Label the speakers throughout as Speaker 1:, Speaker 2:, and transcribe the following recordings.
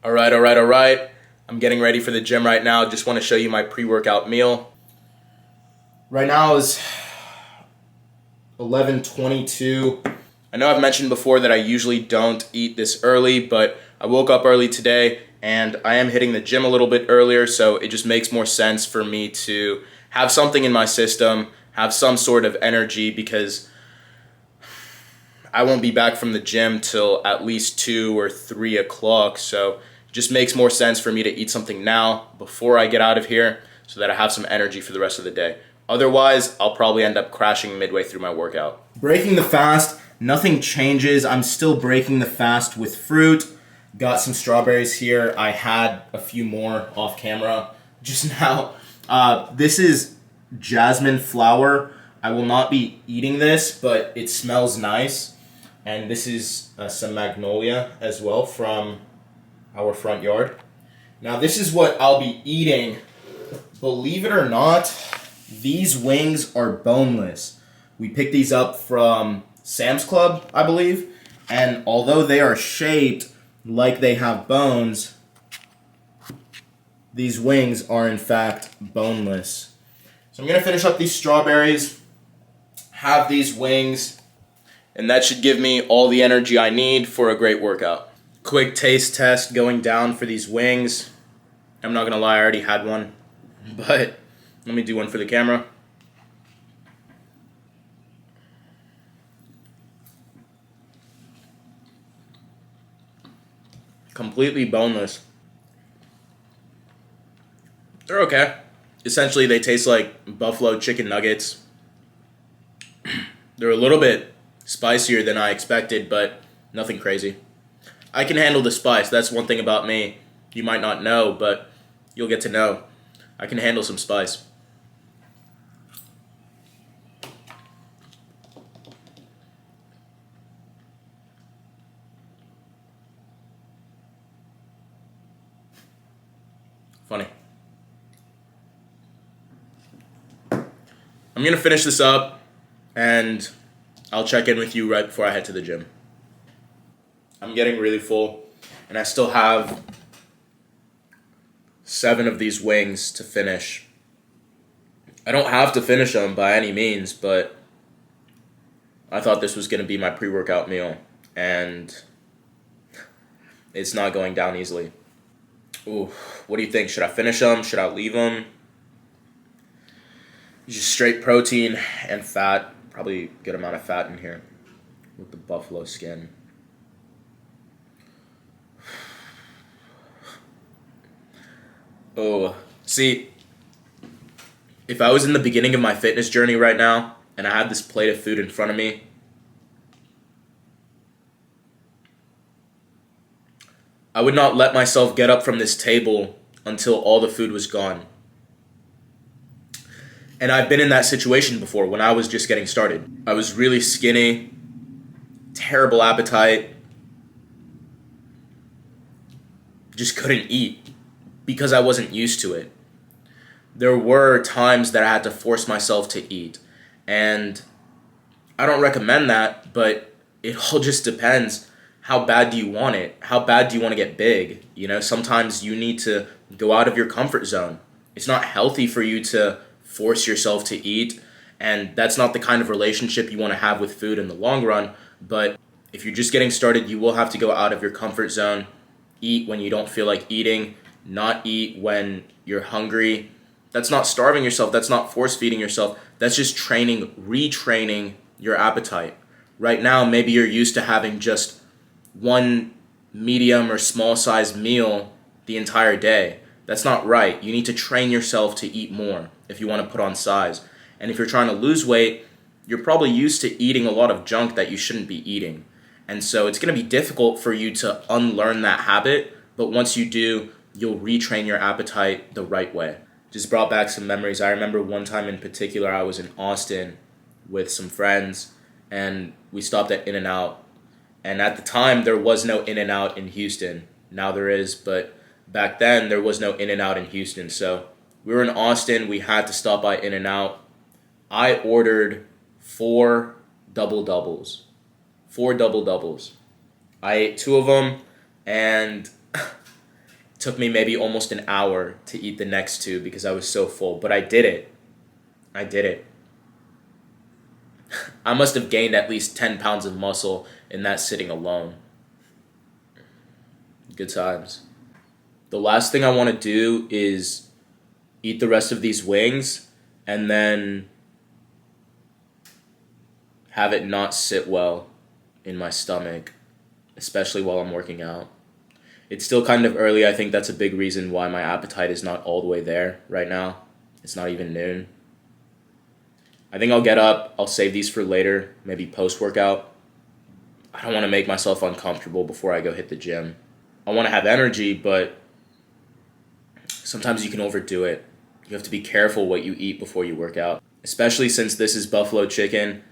Speaker 1: All right. I'm getting ready for the gym right now. Just want to show you my pre-workout meal. Right now is 11:22. I know I've mentioned before that I usually don't eat this early, but I woke up early today and I am hitting the gym a little bit earlier, so it just makes more sense for me to have something in my system, have some sort of energy because I won't be back from the gym till at least 2 or 3 o'clock. So it just makes more sense for me to eat something now before I get out of here so that I have some energy for the rest of the day. Otherwise, I'll probably end up crashing midway through my workout. Breaking the fast, nothing changes. I'm still breaking the fast with fruit. Got some strawberries here. I had a few more off camera just now. This is jasmine flower. I will not be eating this, but it smells nice. And this is some magnolia as well from our front yard. Now this is what I'll be eating. Believe it or not, these wings are boneless. We picked these up from Sam's Club, I believe. And although they are shaped like they have bones, these wings are in fact boneless. So I'm going to finish up these strawberries, have these wings, and that should give me all the energy I need for a great workout. Quick taste test going down for these wings. I'm not gonna lie, I already had one, but let me do one for the camera. Completely boneless. They're okay. Essentially, they taste like buffalo chicken nuggets. They're a little bit spicier than I expected, but nothing crazy. I can handle the spice. That's one thing about me you might not know, but you'll get to know. I can handle some spice. Funny. I'm gonna finish this up and I'll check in with you right before I head to the gym. I'm getting really full and I still have 7 of these wings to finish. I don't have to finish them by any means, but I thought this was going to be my pre-workout meal, and it's not going down easily. Ooh, what do you think? Should I finish them? Should I leave them? Just straight protein and fat. Probably a good amount of fat in here with the buffalo skin. Oh, see, if I was in the beginning of my fitness journey right now and I had this plate of food in front of me, I would not let myself get up from this table until all the food was gone. And I've been in that situation before when I was just getting started. I was really skinny, terrible appetite, just couldn't eat because I wasn't used to it. There were times that I had to force myself to eat. And I don't recommend that, but it all just depends. How bad do you want it? How bad do you want to get big? You know, sometimes you need to go out of your comfort zone. It's not healthy for you to force yourself to eat, and that's not the kind of relationship you want to have with food in the long run. But if you're just getting started, you will have to go out of your comfort zone, eat when you don't feel like eating, not eat when you're hungry. That's not starving yourself, that's not force feeding yourself. That's just retraining your appetite. Right now, maybe you're used to having just one medium or small size meal the entire day. That's not right. You need to train yourself to eat more if you want to put on size. And if you're trying to lose weight, you're probably used to eating a lot of junk that you shouldn't be eating. And so it's going to be difficult for you to unlearn that habit, but once you do, you'll retrain your appetite the right way. Just brought back some memories. I remember one time in particular, I was in Austin with some friends, and we stopped at In-N-Out. And at the time, there was no In-N-Out in Houston. Now there is, but back then, there was no In-N-Out in Houston. So we were in Austin. We had to stop by In-N-Out. I ordered 4 double doubles. 4 double doubles. I ate 2 of them, and Took me maybe almost an hour to eat the next two because I was so full, but I did it. I did it. I must have gained at least 10 pounds of muscle in that sitting alone. Good times. The last thing I want to do is eat the rest of these wings and then have it not sit well in my stomach, especially while I'm working out. It's still kind of early. I think that's a big reason why my appetite is not all the way there right now. It's not even noon. I think I'll get up, I'll save these for later, maybe post-workout. I don't want to make myself uncomfortable before I go hit the gym. I want to have energy, but sometimes you can overdo it. You have to be careful what you eat before you work out. Especially since this is buffalo chicken,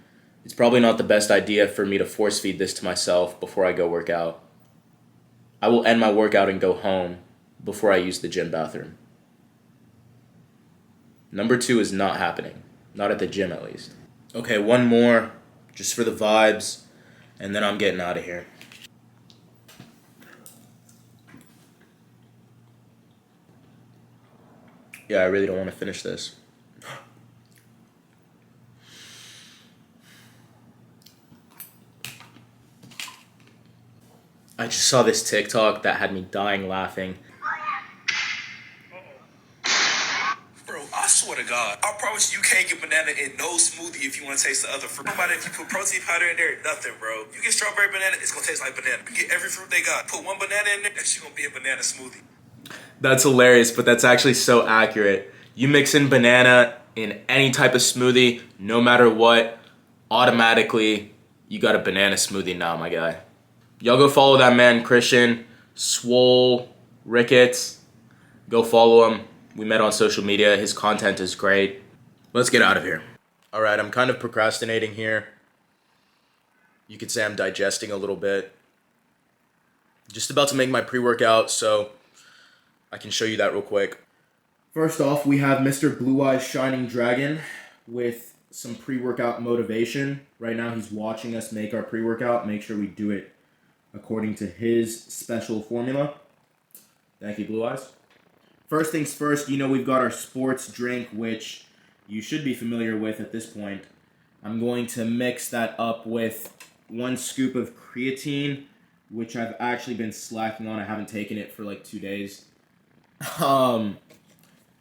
Speaker 1: it's probably not the best idea for me to force feed this to myself before I go work out. I will end my workout and go home before I use the gym bathroom. Number 2 is not happening. Not at the gym, at least. Okay, one more, just for the vibes, and then I'm getting out of here. Yeah, I really don't want to finish this. I just saw this TikTok that had me dying laughing.
Speaker 2: Bro, I swear to God, I promise you can't get banana in no smoothie if you want to taste the other fruit. No matter if you put protein powder in there, nothing, bro. You get strawberry banana, it's gonna taste like banana. You get every fruit they got. Put one banana in there, that shit gonna be a banana smoothie.
Speaker 1: That's hilarious, but that's actually so accurate. You mix in banana in any type of smoothie, no matter what, automatically you got a banana smoothie now, my guy. Y'all go follow that man, Christian Swole Ricketts. Go follow him. We met on social media. His content is great. Let's get out of here. All right, I'm kind of procrastinating here. You could say I'm digesting a little bit. Just about to make my pre-workout, so I can show you that real quick. First off, we have Mr. Blue Eyes Shining Dragon with some pre-workout motivation. Right now, he's watching us make our pre-workout. Make sure we do it according to his special formula. Thank you, Blue Eyes. First things first, we've got our sports drink, which you should be familiar with at this point. I'm going to mix that up with 1 scoop of creatine, which I've actually been slacking on. I haven't taken it for like 2 days.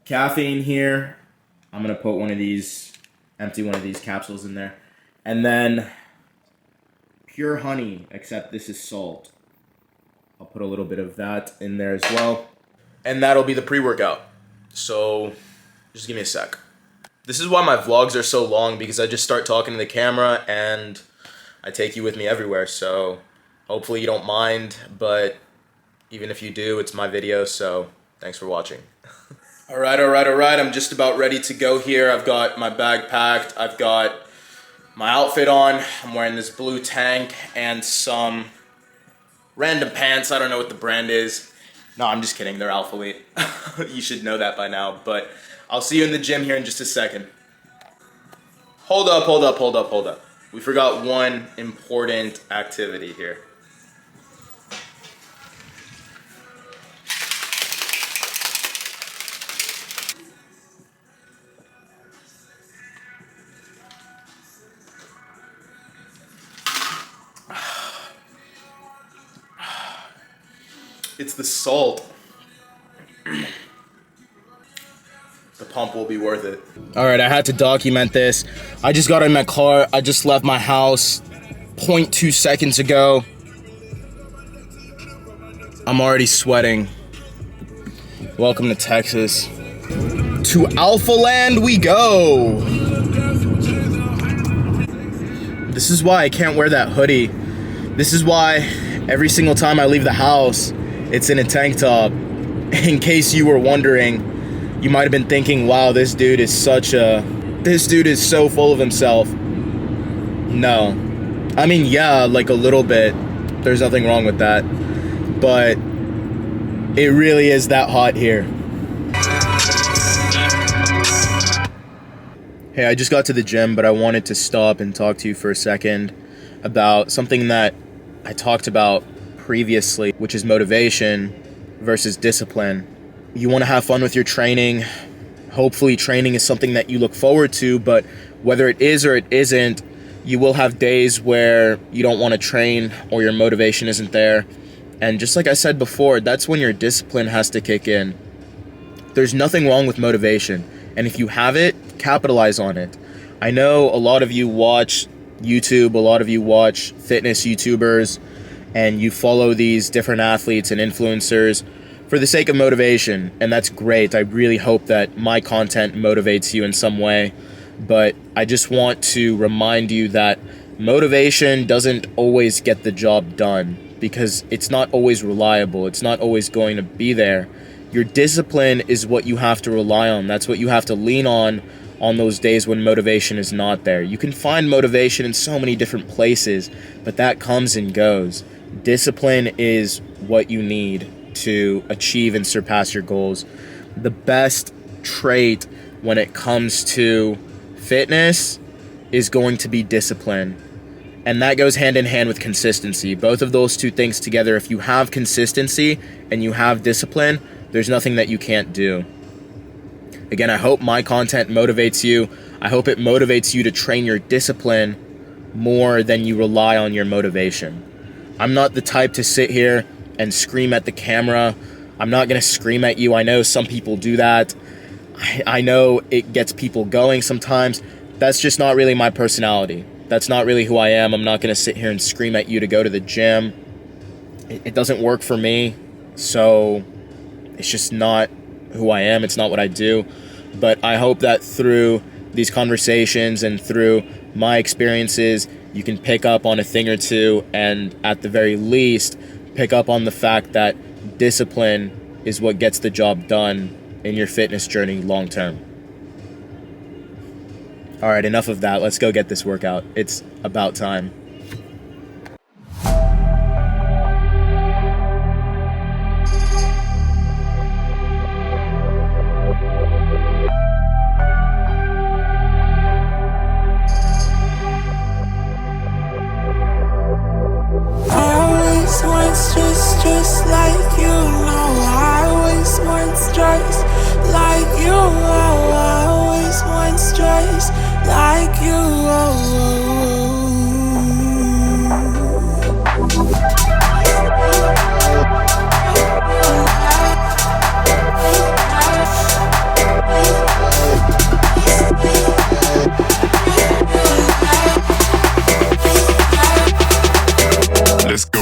Speaker 1: Caffeine here. I'm going to put empty one of these capsules in there. And then pure honey, except this is salt. I'll put a little bit of that in there as well. And that'll be the pre-workout. So just give me a sec. This is why my vlogs are so long, because I just start talking to the camera and I take you with me everywhere. So hopefully you don't mind, but even if you do, it's my video, so thanks for watching. All right. I'm just about ready to go here. I've got my bag packed. I've got my outfit on. I'm wearing this blue tank and some random pants. I don't know what the brand is. No, I'm just kidding. They're Alphalete. You should know that by now. But I'll see you in the gym here in just a second. Hold up. We forgot one important activity here. It's the salt. The pump will be worth it. Alright, I had to document this. I just got in my car. I just left my house 0.2 seconds ago. I'm already sweating. Welcome to Texas. To Alpha Land we go! This is why I can't wear that hoodie. This is why every single time I leave the house, it's in a tank top. In case you were wondering, you might have been thinking, wow, this dude is so full of himself. No. I mean, yeah, like a little bit. There's nothing wrong with that. But it really is that hot here. Hey, I just got to the gym, but I wanted to stop and talk to you for a second about something that I talked about previously, which is motivation. versus discipline. You want to have fun with your training. Hopefully training is something that you look forward to, but whether it is or it isn't, you will have days where you don't want to train or your motivation isn't there. And just like I said before, that's when your discipline has to kick in. There's nothing wrong with motivation, and if you have it, capitalize on it. I know a lot of you watch YouTube, a lot of you watch fitness YouTubers, and you follow these different athletes and influencers for the sake of motivation, and that's great. I really hope that my content motivates you in some way, but I just want to remind you that motivation doesn't always get the job done because it's not always reliable. It's not always going to be there. Your discipline is what you have to rely on. That's what you have to lean on those days when motivation is not there. You can find motivation in so many different places, but that comes and goes. Discipline is what you need to achieve and surpass your goals. The best trait when it comes to fitness is going to be discipline. And that goes hand in hand with consistency. Both of those two things together, if you have consistency and you have discipline, there's nothing that you can't do. Again, I hope my content motivates you. I hope it motivates you to train your discipline more than you rely on your motivation. I'm not the type to sit here and scream at the camera. I'm not going to scream at you. I know some people do that. I know it gets people going sometimes. That's just not really my personality. That's not really who I am. I'm not going to sit here and scream at you to go to the gym. It doesn't work for me. So it's just not who I am. It's not what I do. But I hope that through these conversations and through my experiences, you can pick up on a thing or two, and at the very least, pick up on the fact that discipline is what gets the job done in your fitness journey long term. All right, enough of that. Let's go get this workout. It's about time.
Speaker 3: Just like you, no, I always want stress like you, oh, I always want stress like you,
Speaker 4: Let's go.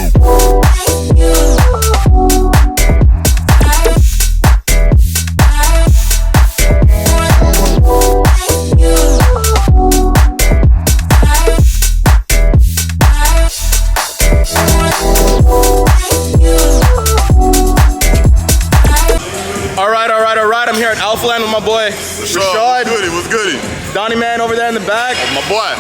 Speaker 1: I'm here at Alphaland with my boy Rashad.
Speaker 4: What's goody?
Speaker 1: Donnie Man over there in the back.
Speaker 4: My boy.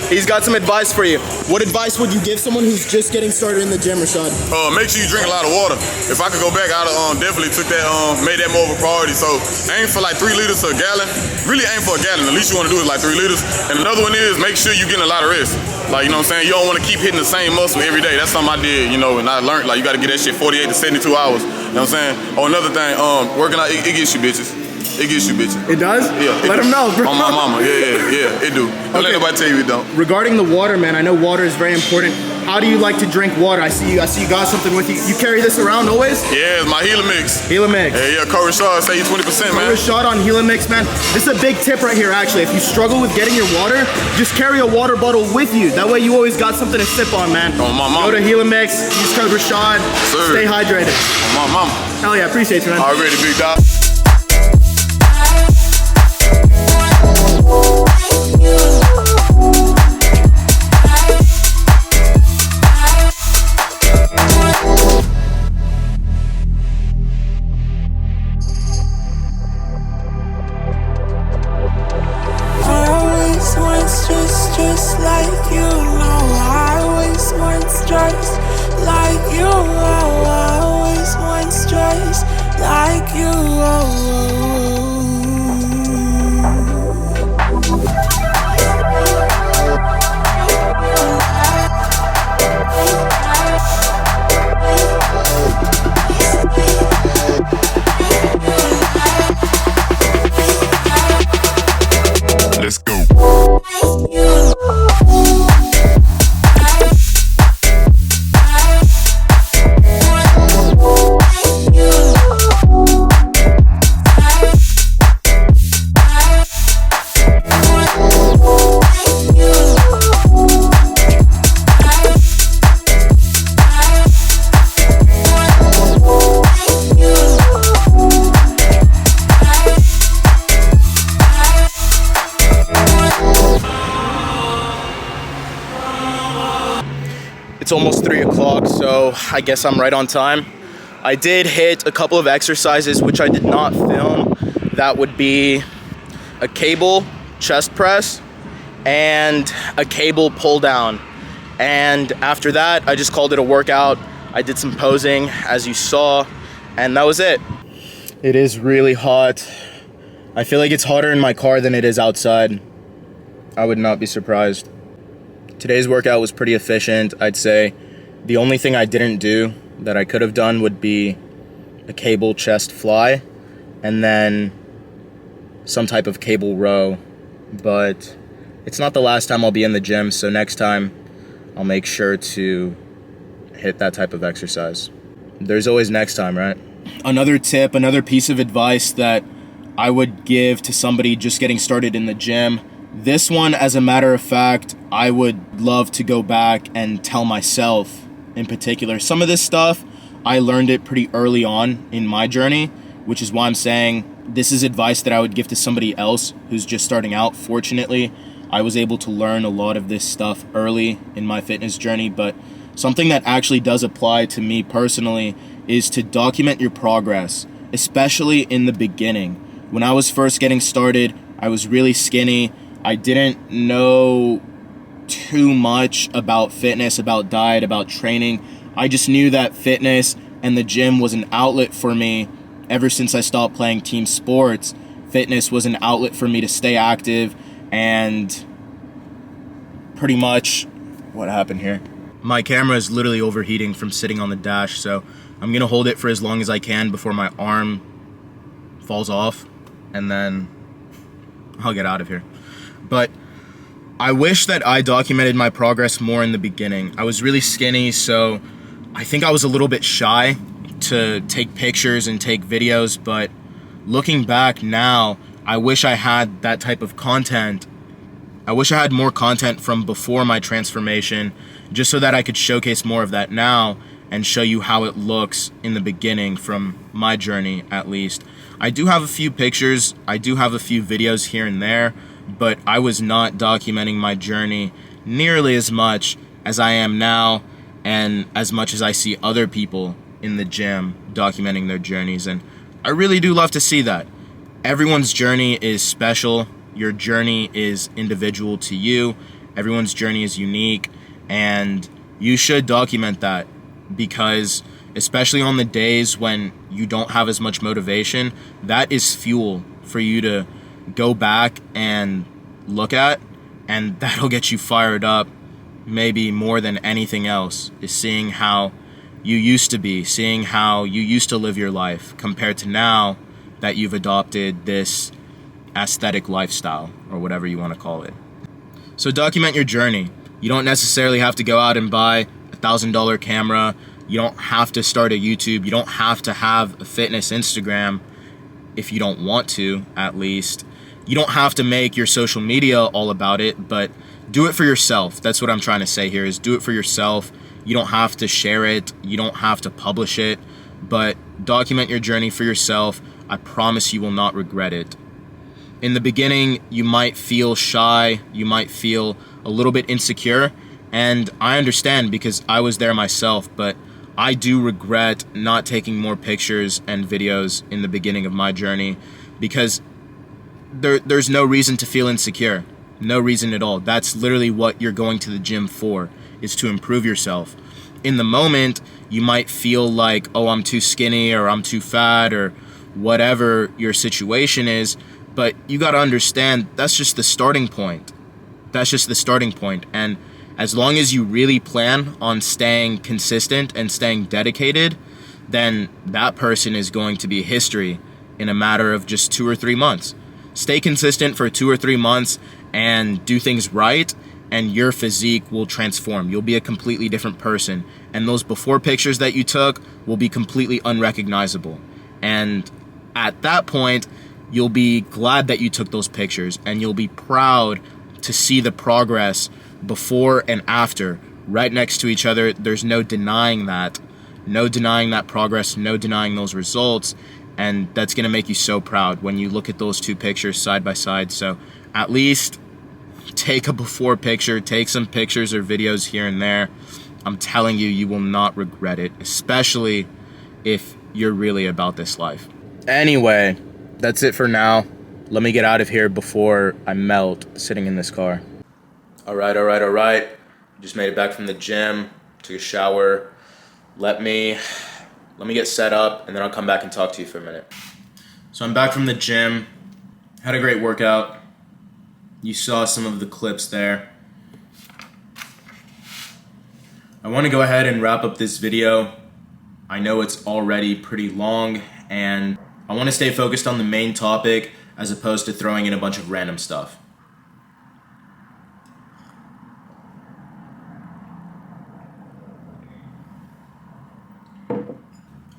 Speaker 1: He's got some advice for you. What advice would you give someone who's just getting started in the gym, Rashad?
Speaker 4: Make sure you drink a lot of water. If I could go back, I'd definitely took that, made that more of a priority. So aim for like 3 liters to a gallon. Really aim for a gallon. The least you want to do is like 3 liters. And another one is make sure you're getting a lot of rest. Like, you know what I'm saying? You don't want to keep hitting the same muscle every day. That's something I did, you know, and I learned, like, you got to get that shit 48 to 72 hours. You know what I'm saying? Oh, another thing, working out, it gets you bitches. It gets you bitches.
Speaker 1: It does?
Speaker 4: Yeah.
Speaker 1: Let them know, bro.
Speaker 4: On my mama. Yeah, it do. Don't let nobody tell you it don't.
Speaker 5: Regarding the water, man, I know water is very important. How do you like to drink water? I see you got something with you. You carry this around always?
Speaker 4: Yeah, it's my Gila Mix.
Speaker 5: Gila Mix.
Speaker 4: Yeah, Coach Rashad say you 20%, man.
Speaker 5: Coach Rashad on Gila Mix, man. This is a big tip right here, actually. If you struggle with getting your water, just carry a water bottle with you. That way you always got something to sip on, man.
Speaker 4: On my mama.
Speaker 5: Go to Gila Mix, use code Rashad, stay hydrated.
Speaker 4: On my mama.
Speaker 5: Hell yeah, appreciate you, man.
Speaker 4: Already, big dog.
Speaker 3: Just like you, no, I always want stress like you, oh, I always want stress like you, oh.
Speaker 5: It's almost 3 o'clock, so I guess I'm right on time. I did hit a couple of exercises which I did not film. That would be a cable chest press and a cable pull down. And after that, I just called it a workout. I did some posing, as you saw, and that was it. It is really hot. I feel like it's hotter in my car than it is outside. I would not be surprised. Today's workout was pretty efficient, I'd say. The only thing I didn't do that I could have done would be a cable chest fly and then some type of cable row. But it's not the last time I'll be in the gym, so next time I'll make sure to hit that type of exercise. There's always next time, right? Another tip, another piece of advice that I would give to somebody just getting started in the gym. This one, as a matter of fact, I would love to go back and tell myself in particular. Some of this stuff, I learned it pretty early on in my journey, which is why I'm saying this is advice that I would give to somebody else who's just starting out. Fortunately, I was able to learn a lot of this stuff early in my fitness journey, but something that actually does apply to me personally is to document your progress, especially in the beginning. When I was first getting started, I was really skinny. I didn't know too much about fitness, about diet, about training. I just knew that fitness and the gym was an outlet for me. Ever since I stopped playing team sports, fitness was an outlet for me to stay active. And pretty much what happened here? My camera is literally overheating from sitting on the dash, so I'm gonna hold it for as long as I can before my arm falls off, and then I'll get out of here. But I wish that I documented my progress more in the beginning. I was really skinny, so I think I was a little bit shy to take pictures and take videos, but looking back now, I wish I had that type of content. I wish I had more content from before my transformation, just so that I could showcase more of that now and show you how it looks in the beginning from my journey, at least. I do have a few pictures, I do have a few videos here and there, but I was not documenting my journey nearly as much as I am now, and as much as I see other people in the gym documenting their journeys, and I really do love to see that. Everyone's journey is special, your journey is individual to you, everyone's journey is unique, and you should document that, because especially on the days when you don't have as much motivation, that is fuel for you to go back and look at, and that'll get you fired up maybe more than anything else, is seeing how you used to be, seeing how you used to live your life compared to now that you've adopted this aesthetic lifestyle, or whatever you want to call it. So document your journey. You don't necessarily have to go out and buy a $1,000 camera. You don't have to start a YouTube. You don't have to have a fitness Instagram if you don't want to, at least. You don't have to make your social media all about it, but do it for yourself. That's what I'm trying to say here, is do it for yourself. You don't have to share it. You don't have to publish it, but document your journey for yourself. I promise you will not regret it. In the beginning, you might feel shy. You might feel a little bit insecure, and I understand because I was there myself, but I do regret not taking more pictures and videos in the beginning of my journey, because there's no reason to feel insecure. No reason at all. That's literally what you're going to the gym for, is to improve yourself. In the moment, you might feel like, oh, I'm too skinny, or I'm too fat, or whatever your situation is, but you got to understand that's just the starting point. That's just the starting point. And as long as you really plan on staying consistent and staying dedicated, then that person is going to be history in a matter of just 2 or 3 months. Stay consistent for 2 or 3 months and do things right, and your physique will transform. You'll be a completely different person, and those before pictures that you took will be completely unrecognizable. And at that point, you'll be glad that you took those pictures, and you'll be proud to see the progress before and after right next to each other. There's no denying that. No denying that progress, no denying those results, and that's going to make you so proud when you look at those 2 pictures side by side. So at least take a before picture, take some pictures or videos here and there. I'm telling you, you will not regret it, especially if you're really about this life. Anyway, that's it for now. Let me get out of here before I melt sitting in this car. All right. Just made it back from the gym, took a shower. Let me get set up, and then I'll come back and talk to you for a minute. So I'm back from the gym. Had a great workout. You saw some of the clips there. I want to go ahead and wrap up this video. I know it's already pretty long, and I want to stay focused on the main topic as opposed to throwing in a bunch of random stuff.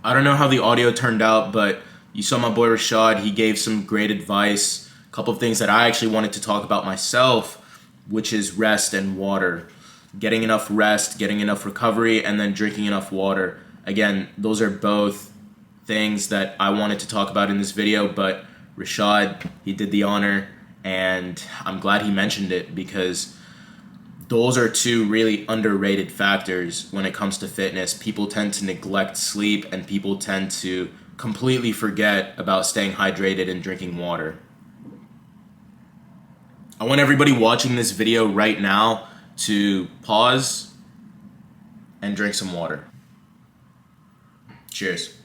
Speaker 5: I don't know how the audio turned out, but you saw my boy Rashad. He gave some great advice. A couple of things that I actually wanted to talk about myself, which is rest and water. Getting enough rest, getting enough recovery, and then drinking enough water. Again, those are both things that I wanted to talk about in this video, but Rashad, he did the honor, and I'm glad he mentioned it because those are two really underrated factors when it comes to fitness. People tend to neglect sleep, and people tend to completely forget about staying hydrated and drinking water. I want everybody watching this video right now to pause and drink some water. Cheers.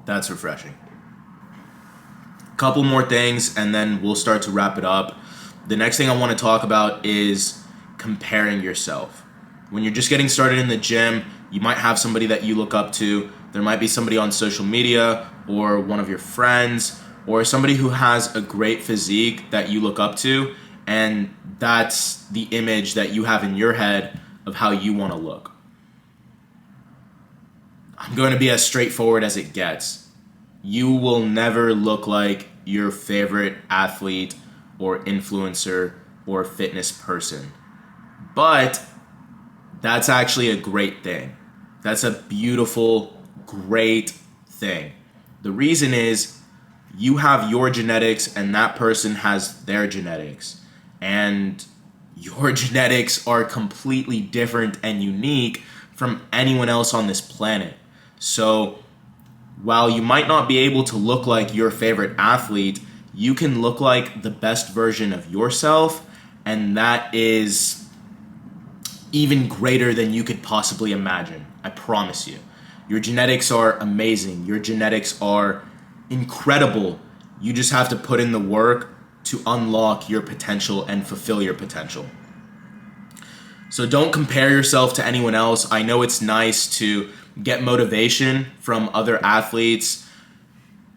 Speaker 5: That's refreshing. Couple more things and then we'll start to wrap it up. The next thing I want to talk about is comparing yourself. When you're just getting started in the gym, you might have somebody that you look up to. There might be somebody on social media or one of your friends or somebody who has a great physique that you look up to, and that's the image that you have in your head of how you want to look. I'm going to be as straightforward as it gets. You will never look like your favorite athlete or influencer or fitness person. But that's actually a great thing. That's a beautiful, great thing. The reason is you have your genetics and that person has their genetics. And your genetics are completely different and unique from anyone else on this planet. So while you might not be able to look like your favorite athlete, you can look like the best version of yourself, and that is even greater than you could possibly imagine. I promise you. Your genetics are amazing. Your genetics are incredible. You just have to put in the work to unlock your potential and fulfill your potential. So don't compare yourself to anyone else. I know it's nice to get motivation from other athletes,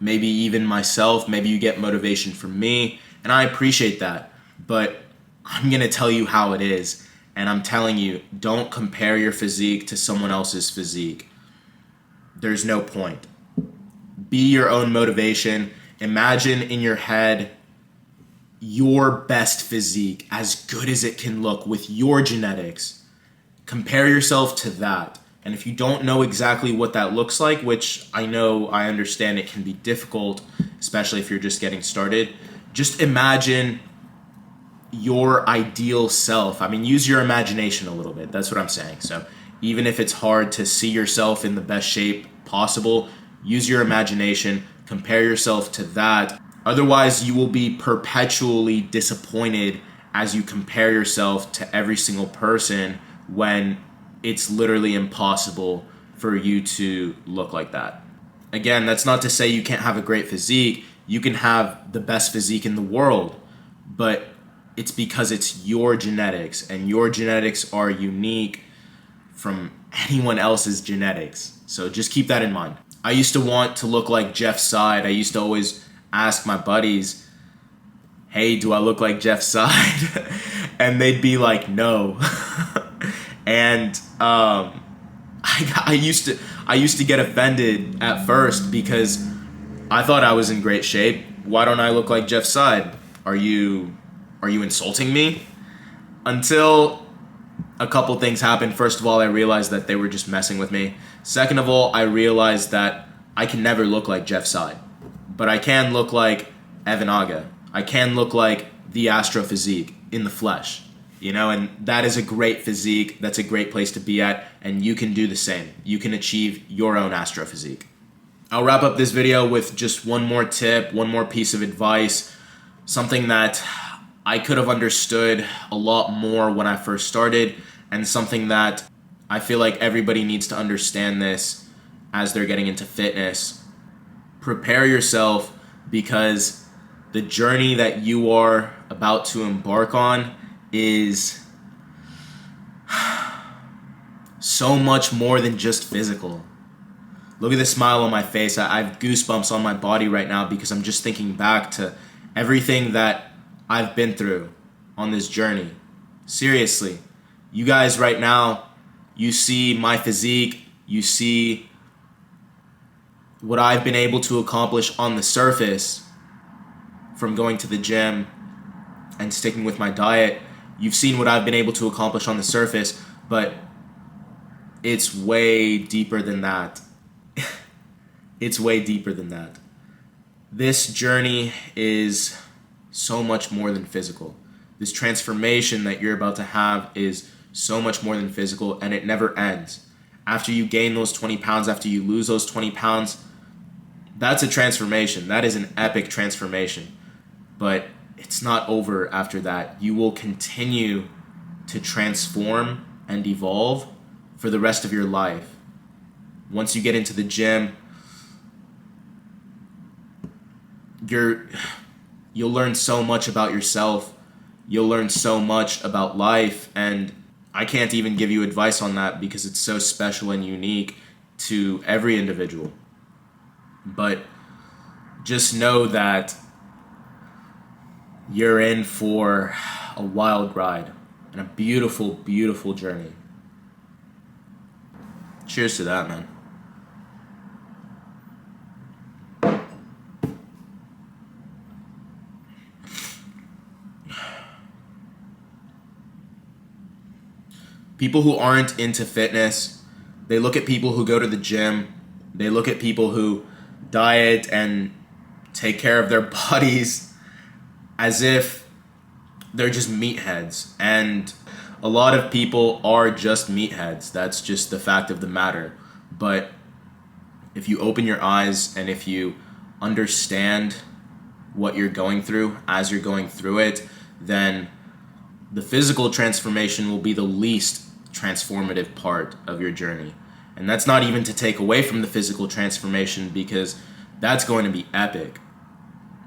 Speaker 5: maybe even myself. Maybe you get motivation from me, and I appreciate that. But I'm going to tell you how it is, and I'm telling you, don't compare your physique to someone else's physique. There's no point. Be your own motivation. Imagine in your head your best physique, as good as it can look with your genetics. Compare yourself to that. And if you don't know exactly what that looks like, which I understand it can be difficult, especially if you're just getting started, just imagine your ideal self. I mean, use your imagination a little bit. That's what I'm saying. So even if it's hard to see yourself in the best shape possible, use your imagination, compare yourself to that. Otherwise, you will be perpetually disappointed as you compare yourself to every single person when it's literally impossible for you to look like that. Again, that's not to say you can't have a great physique. You can have the best physique in the world, but it's because it's your genetics, and your genetics are unique from anyone else's genetics. So just keep that in mind. I used to want to look like Jeff Side. I used to always ask my buddies, hey, do I look like Jeff Side? And they'd be like, no. And I used to get offended at first because I thought I was in great shape. Why don't I look like Jeff Side? Are you insulting me? Until a couple things happened. First of all, I realized that they were just messing with me. Second of all, I realized that I can never look like Jeff Side.
Speaker 1: but I can look like Evan Aga. I can look like the Astrophysique in the flesh, you know, and that is a great physique. That's a great place to be at, and you can do the same. You can achieve your own Astrophysique. I'll wrap up this video with just one more tip, one more piece of advice, something that I could have understood a lot more when I first started, and something that I feel like everybody needs to understand this as they're getting into fitness. Prepare yourself, because the journey that you are about to embark on is so much more than just physical. Look at the smile on my face. I have goosebumps on my body right now because I'm just thinking back to everything that I've been through on this journey. Seriously, you guys right now, you see my physique, you see what I've been able to accomplish on the surface from going to the gym and sticking with my diet. You've seen what I've been able to accomplish on the surface, but it's way deeper than that. It's way deeper than that. This journey is so much more than physical. This transformation that you're about to have is so much more than physical, and it never ends. After you gain those 20 pounds, after you lose those 20 pounds, that's a transformation. That is an epic transformation. But it's not over after that. You will continue to transform and evolve for the rest of your life. Once you get into the gym, you'll learn so much about yourself. You'll learn so much about life, and I can't even give you advice on that because it's so special and unique to every individual. But just know that you're in for a wild ride and a beautiful, beautiful journey. Cheers to that, man. People who aren't into fitness, they look at people who go to the gym, they look at people who diet and take care of their bodies as if they're just meatheads. And a lot of people are just meatheads. That's just the fact of the matter. But if you open your eyes and if you understand what you're going through as you're going through it, then the physical transformation will be the least transformative part of your journey. And that's not even to take away from the physical transformation, because that's going to be epic.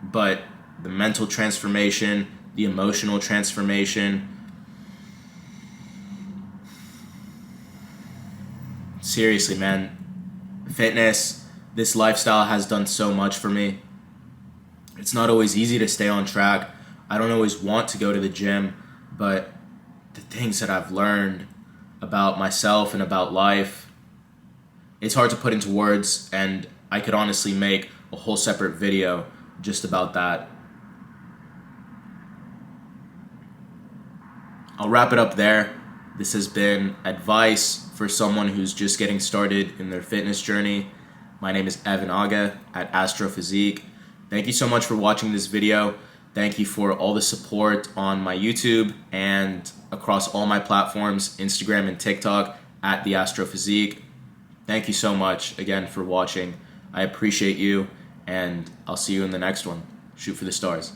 Speaker 1: But the mental transformation, the emotional transformation, seriously, man, fitness, this lifestyle has done so much for me. It's not always easy to stay on track. I don't always want to go to the gym, but the things that I've learned about myself and about life, it's hard to put into words, and I could honestly make a whole separate video just about that. I'll wrap it up there. This has been advice for someone who's just getting started in their fitness journey. My name is Evan Aga at Astrophysique. Thank you so much for watching this video. Thank you for all the support on my YouTube and across all my platforms, Instagram and TikTok, at The Astrophysique. Thank you so much again for watching. I appreciate you, and I'll see you in the next one. Shoot for the stars.